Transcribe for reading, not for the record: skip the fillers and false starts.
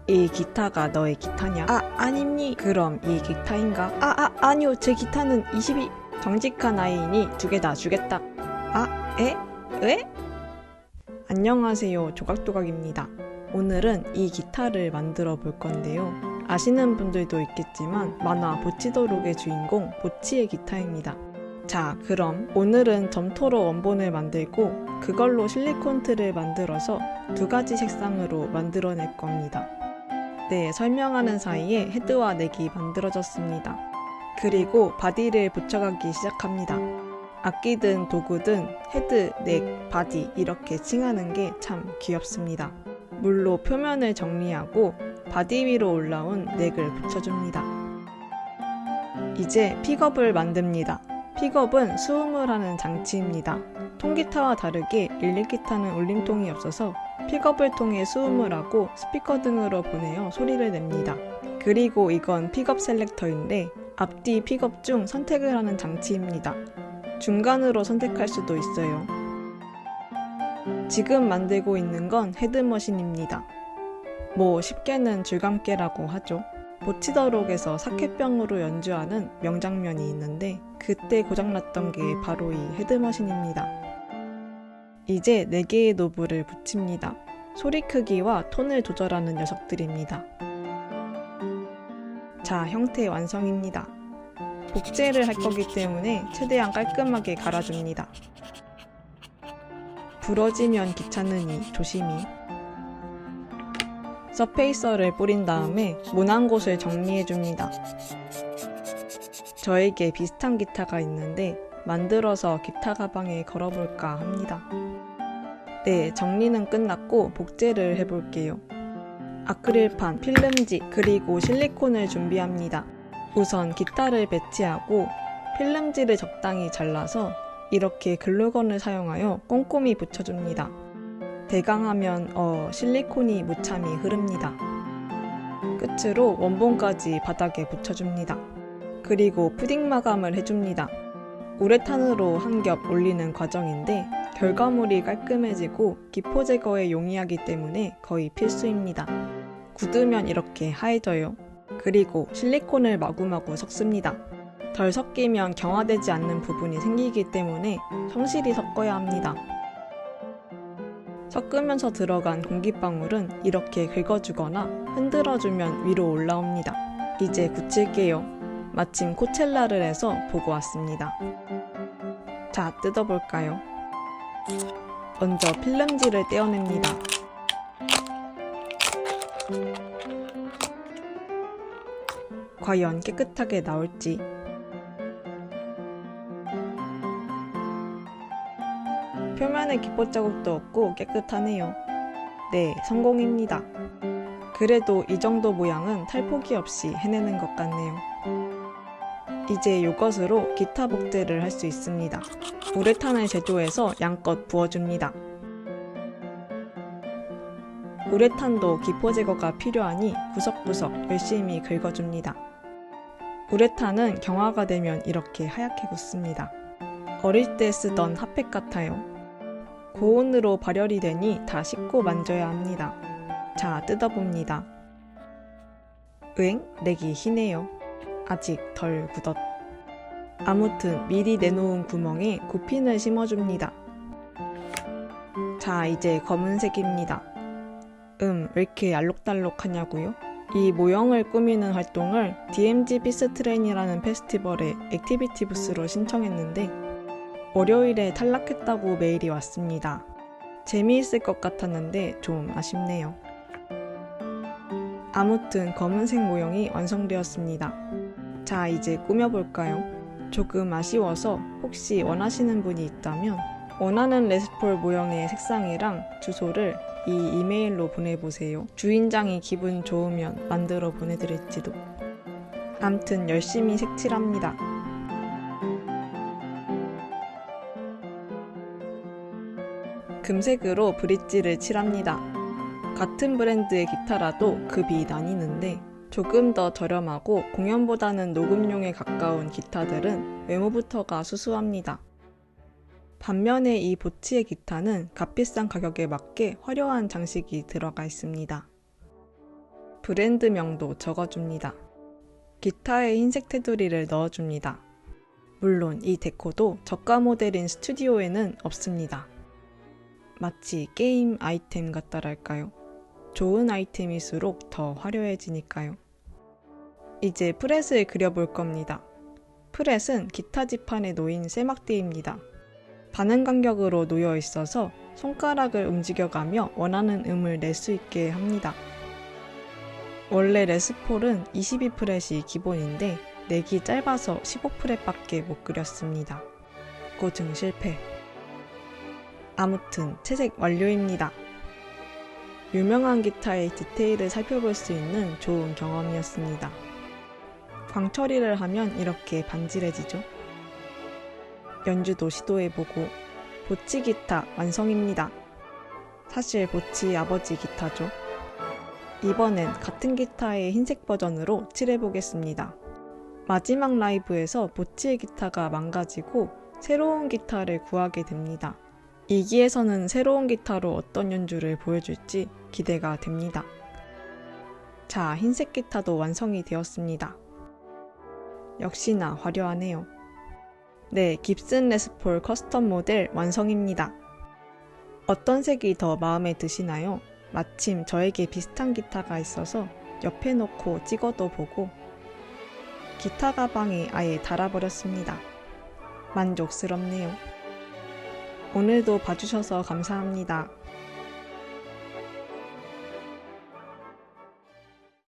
이 기타가 너의 기타냐? 아닙니. 그럼 이 기타인가? 아니요. 제 기타는 22. 정직한 아이니 2개 다 주겠다. 에? 안녕하세요. 조각조각입니다. 오늘은 이 기타를 만들어 볼 건데요. 아시는 분들도 있겠지만 만화 보치도록의 주인공 보치의 기타입니다. 자, 그럼 오늘은 점토로 원본을 만들고 그걸로 실리콘 틀을 만들어서 2가지 색상으로 만들어낼 겁니다. 네, 설명하는 사이에 헤드와 넥이 만들어졌습니다. 그리고 바디를 붙여가기 시작합니다. 악기든 도구든 헤드, 넥, 바디 이렇게 칭하는 게 참 귀엽습니다. 물로 표면을 정리하고 바디 위로 올라온 넥을 붙여줍니다. 이제 픽업을 만듭니다. 픽업은 수음을 하는 장치입니다. 통기타와 다르게 일렉기타는 울림통이 없어서 픽업을 통해 수음을 하고 스피커 등으로 보내어 소리를 냅니다. 그리고 이건 픽업 셀렉터인데 앞뒤 픽업 중 선택을 하는 장치입니다. 중간으로 선택할 수도 있어요. 지금 만들고 있는 건 헤드머신입니다. 뭐 쉽게는 줄감개라고 하죠. 보치더록에서 사케병으로 연주하는 명장면이 있는데 그때 고장났던 게 바로 이 헤드머신입니다. 이제 4개의 노브를 붙입니다. 소리 크기와 톤을 조절하는 녀석들입니다. 자, 형태 완성입니다. 복제를 할 거기 때문에 최대한 깔끔하게 갈아줍니다. 부러지면 귀찮으니 조심히. 서페이서를 뿌린 다음에 모난 곳을 정리해줍니다. 저에게 비슷한 기타가 있는데 만들어서 기타 가방에 걸어볼까 합니다. 네, 정리는 끝났고 복제를 해볼게요. 아크릴판, 필름지, 그리고 실리콘을 준비합니다. 우선 기타를 배치하고 필름지를 적당히 잘라서 이렇게 글루건을 사용하여 꼼꼼히 붙여줍니다. 대강하면 실리콘이 무참히 흐릅니다. 끝으로 원본까지 바닥에 붙여줍니다. 그리고 푸딩 마감을 해줍니다. 우레탄으로 한 겹 올리는 과정인데 결과물이 깔끔해지고 기포 제거에 용이하기 때문에 거의 필수입니다. 굳으면 이렇게 하얘져요. 그리고 실리콘을 마구마구 섞습니다. 덜 섞이면 경화되지 않는 부분이 생기기 때문에 성실히 섞어야 합니다. 섞으면서 들어간 공기방울은 이렇게 긁어주거나 흔들어주면 위로 올라옵니다. 이제 굳힐게요. 마침 코첼라를 해서 보고 왔습니다. 자, 뜯어볼까요? 먼저 필름지를 떼어냅니다. 과연 깨끗하게 나올지. 표면에 기포 자국도 없고 깨끗하네요. 네, 성공입니다. 그래도 이 정도 모양은 탈포기 없이 해내는 것 같네요. 이제 이것으로 기타 복제를 할 수 있습니다. 우레탄을 제조해서 양껏 부어줍니다. 우레탄도 기포 제거가 필요하니 구석구석 열심히 긁어줍니다. 우레탄은 경화가 되면 이렇게 하얗게 굳습니다. 어릴 때 쓰던 핫팩 같아요. 고온으로 발열이 되니 다 씻고 만져야 합니다. 자, 뜯어봅니다. 넥이 희네요. 아직 덜 굳었. 아무튼 미리 내놓은 구멍에 굿핀을 심어줍니다. 자, 이제 검은색입니다. 왜 이렇게 알록달록하냐고요? 이 모형을 꾸미는 활동을 DMG 피스트레인이라는 페스티벌의 액티비티 부스로 신청했는데 월요일에 탈락했다고 메일이 왔습니다. 재미있을 것 같았는데 좀 아쉽네요. 아무튼 검은색 모형이 완성되었습니다. 자, 이제 꾸며볼까요? 조금 아쉬워서 혹시 원하시는 분이 있다면 원하는 레스폴 모형의 색상이랑 주소를 이 이메일로 보내보세요. 주인장이 기분 좋으면 만들어 보내드릴지도. 암튼 열심히 색칠합니다. 금색으로 브릿지를 칠합니다. 같은 브랜드의 기타라도 급이 나뉘는데 조금 더 저렴하고 공연보다는 녹음용에 가까운 기타들은 외모부터가 수수합니다. 반면에 이 보치의 기타는 값비싼 가격에 맞게 화려한 장식이 들어가 있습니다. 브랜드명도 적어줍니다. 기타에 흰색 테두리를 넣어줍니다. 물론 이 데코도 저가 모델인 스튜디오에는 없습니다. 마치 게임 아이템 같다랄까요? 좋은 아이템일수록 더 화려해지니까요. 이제 프렛을 그려볼 겁니다. 프렛은 기타 지판에 놓인 쇠막대입니다. 반응 간격으로 놓여 있어서 손가락을 움직여가며 원하는 음을 낼 수 있게 합니다. 원래 레스폴은 22프렛이 기본인데 넥이 짧아서 15프렛밖에 못 그렸습니다. 고증 실패. 아무튼 채색 완료입니다. 유명한 기타의 디테일을 살펴볼 수 있는 좋은 경험이었습니다. 광처리를 하면 이렇게 반질해지죠. 연주도 시도해보고 보치 기타 완성입니다. 사실 보치 아버지 기타죠. 이번엔 같은 기타의 흰색 버전으로 칠해보겠습니다. 마지막 라이브에서 보치의 기타가 망가지고 새로운 기타를 구하게 됩니다. 2기에서는 새로운 기타로 어떤 연주를 보여줄지 기대가 됩니다. 자, 흰색 기타도 완성이 되었습니다. 역시나 화려하네요. 네, 깁슨 레스폴 커스텀 모델 완성입니다. 어떤 색이 더 마음에 드시나요? 마침 저에게 비슷한 기타가 있어서 옆에 놓고 찍어도 보고 기타 가방에 아예 달아버렸습니다. 만족스럽네요. 오늘도 봐주셔서 감사합니다.